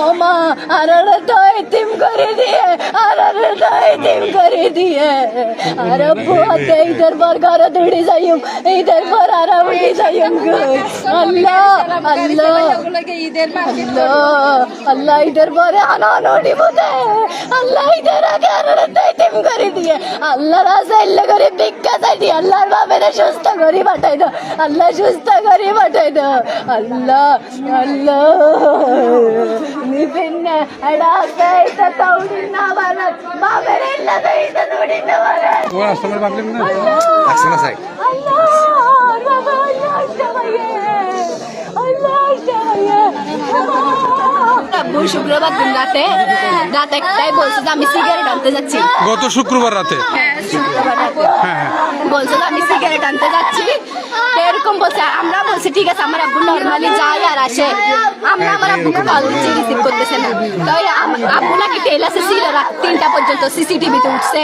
ও মা আর তো এতিম করে দিয়ে আর তো এতিম করে দিয়ে আর আব্বু হাতে ঈদের পর ঘরে দৌড়ে যাইম ঈদের পর আর উঠে যাইম গো আল্লাহ আল্লাহ আল্লাহ ঈদের পরে আনানো দিব দে আল্লাহ ঈদের আগে আর তো এতিম করে দিয়ে আল্লাহ রাজা ইল্লা করে ভিক্ষা চাই দিয়ে আল্লাহর বাপেরা সুস্থ করে পাঠাই দাও আল্লাহ সুস্থ করে পাঠাই দাও আল্লাহ আল্লাহ নিবিন এটা তাউড়ি না বানাত বাপের ইল্লা দেইতে দৌড়ি না বানাত তোমার আসামের বাকলেন না আসছে না চাই আল্লাহ বাবা আল্লাহ শাবায়ে আল্লাহ শাবায়ে শুক্রবার দিন রাতে রাত একটাই বলছে যে আমি সিগারেট আনতে যাচ্ছি গত শুক্রবার রাতে শুক্রবার রাতে হ্যাঁ বলছে যে আমি সিগারেট আনতে যাচ্ছি তো এরকম বলছে আমরা বলছি ঠিক আছে আমার আব্বু নর্মালি যায় আর আসে আমরা আমার আব্বুকে কল দিচ্ছি রিসিভ করতেছে না তো আব্বু নাকি টেলাসে ছিল রাত 3টা পর্যন্ত সিসিটিভিতে উঠছে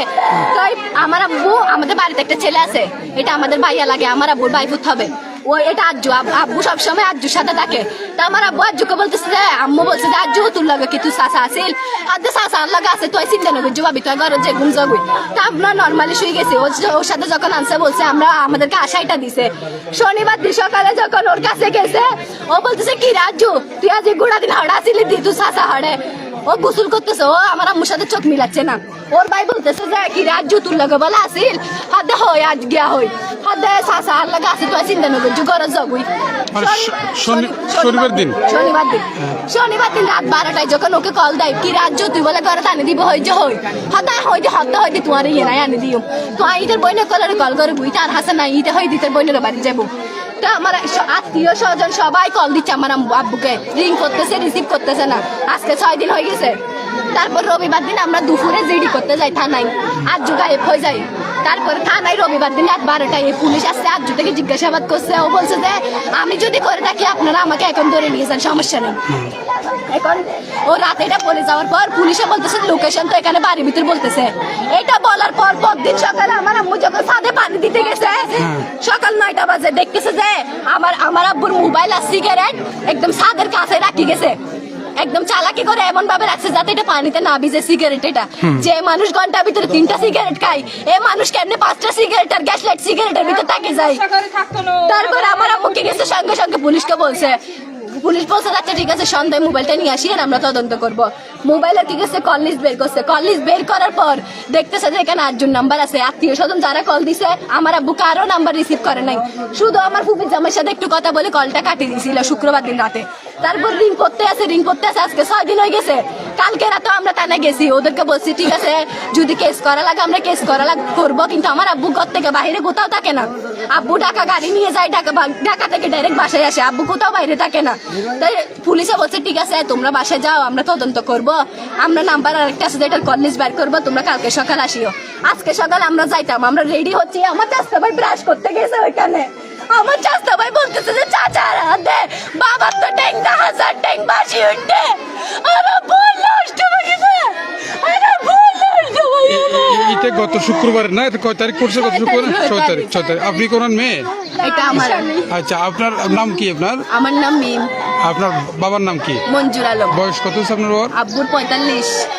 তো আমার আব্বু আমাদের বাড়িতে একটা ছেলে আছে এটা আমাদের ভাইয়া লাগে আমার আব্বুর ভাইফুত হবে ও এটা আজ্জু আব্বু সবসময় আজ্জুর সাথে থাকে তা আমার আব্বু আজ্জুকে বলতেছে যে আম্মু বলছে যে আজ্জু তোর লাগে কি তুই চাচা আসিল আর যে চাচা লাগে আছে তুই চিন্তা নবি জবাবি তুই ঘরে যে ঘুম যাবি তা আমরা নর্মালি শুয়ে গেছি ওর সাথে যখন আনছে বলছে আমরা আমাদেরকে আশাইটা দিছে শনিবার দিন সকালে যখন ওর কাছে গেছে ও বলতেছে কি রাজ্জু তুই আজ গুড়া দিন হড়া আসিলি দি তুই চাচা হড়ে ও গোসল করতেছে ও আমার আম্মুর সাথে চোখ মিলাচ্ছে না ওর ভাই বলতেছে যে কি রাজ্জু তুর লাগে বলে আসিল হাতে হয় আজ গিয়া হই হাতে চাচা আর লাগে আছে তুই চিন্তা নবি ঘরে যাবি শনিবার দিন শনিবার দিন রাত 12টায় যখন ওকে কল দেয় কি রাজ্য তুই বলে ঘরে আনি দিব হই যে হই হতায় হইতে হইতে তোমার ইয়ে নাই আনি দিও তো ঈদের বইনে কলারে কল করে বুই তার হাসে নাই ঈদে হই দিতের বইনের বাড়ি যাবো তা আমার আত্মীয় স্বজন সবাই কল দিচ্ছে আমার আব্বুকে রিং করতেছে রিসিভ করতেছে না আজকে 6 দিন হয়ে গেছে তারপর রবিবার দিন আমরা দুপুরে জিডি করতে যাই থানায় আজ্জু গায়েব হয়ে যাই তারপরে থানায় রবিবার দিন রাত 12টায় পুলিশ আসছে আজ্জু থেকে জিজ্ঞাসাবাদ করছে ও বলছে যে আমি যদি করে থাকি আপনারা আমাকে এখন ধরে নিয়ে যান সমস্যা নেই এখন ও রাতে এটা পড়ে যাওয়ার পর পুলিশে বলতেছে লোকেশন তো এখানে বাড়ির ভিতর বলতেছে এটা বলার পর পরদিন সকালে আমার আম্মু যখন ছাদে পানি দিতে গেছে সকাল 9টা বাজে দেখতেছে যে আমার আব্বুর মোবাইল আর সিগারেট একদম ছাদের কাছে রাখি গেছে একদম চালাকি করে এমন ভাবে রাখছে যাতে এটা পানিতে না ভিজে সিগারেট এটা যে মানুষ ঘন্টার ভিতরে 3টা সিগারেট খায় এ মানুষ কেমনে 5টা সিগারেট আর গ্যাস লাইট সিগারেটের ভিতরে তাকে যায় তারপর আমার আম্মুকে গেছে সঙ্গে সঙ্গে পুলিশকে বলছে পুলিশ বলছে আচ্ছা ঠিক আছে সন্ধ্যায় মোবাইলটা নিয়ে আসি আর আমরা তদন্ত করবো মোবাইলের কি গেছে কল লিস্ট বের করছে কল লিস্ট বের করার পর দেখতেছে যে এখানে 8জন নাম্বার আছে আত্মীয় স্বজন যারা কল দিছে আমার আব্বু কারো নাম্বার রিসিভ করে নাই শুধু আমার ফুফির জামাইয়ের সাথে একটু কথা বলে কলটা কাটিয়ে দিয়েছিল শুক্রবার দিন রাতে তারপর রিং করতে আছে আজকে 6 দিন হয়ে গেছে কালকে রাতে আমরা থানায় গেছি ওদেরকে বলছি ঠিক আছে যদি কেস করা লাগে আমরা কেস করবো কিন্তু আমার আব্বু ঘর থেকে বাইরে কোথাও থাকে না আব্বু ঢাকা গাড়ি নিয়ে যায় ঢাকা থেকে ডাইরেক্ট বাসায় আসে আব্বু কোথাও বাইরে থাকে না তাই পুলিশে বলছে ঠিক আছে তোমরা বাসায় যাও আমরা তদন্ত করব আমরা নাম্বার আরেকটা আছে যেটার কল লিস্ট বের করবো তোমরা কালকে সকাল আসিও আজকে সকাল আমরা যাইতাম আমরা রেডি হচ্ছি আমার চাচা ভাই ব্রাশ করতে গেছে ওইখানে আমার চাচা ভাই বলতেছে যে চাচা দে বাবার তো ট্যাং 1000 ট্যাং বাসি উঠে আরে বল নষ্ট হয়ে গেছে আরে বল নষ্ট হয়ে গেছে এটা গত শুক্রবার না এটা কয় তারিখ পড়ছে গত শুক্রবার 6 তারিখ আপনি কোন মেয়ে এটা আমার আচ্ছা আপনার নাম কি আমার নাম মিম আপনার বাবার নাম কি মঞ্জুর আলম বয়স কত আপনার বাবার আব্বুর 45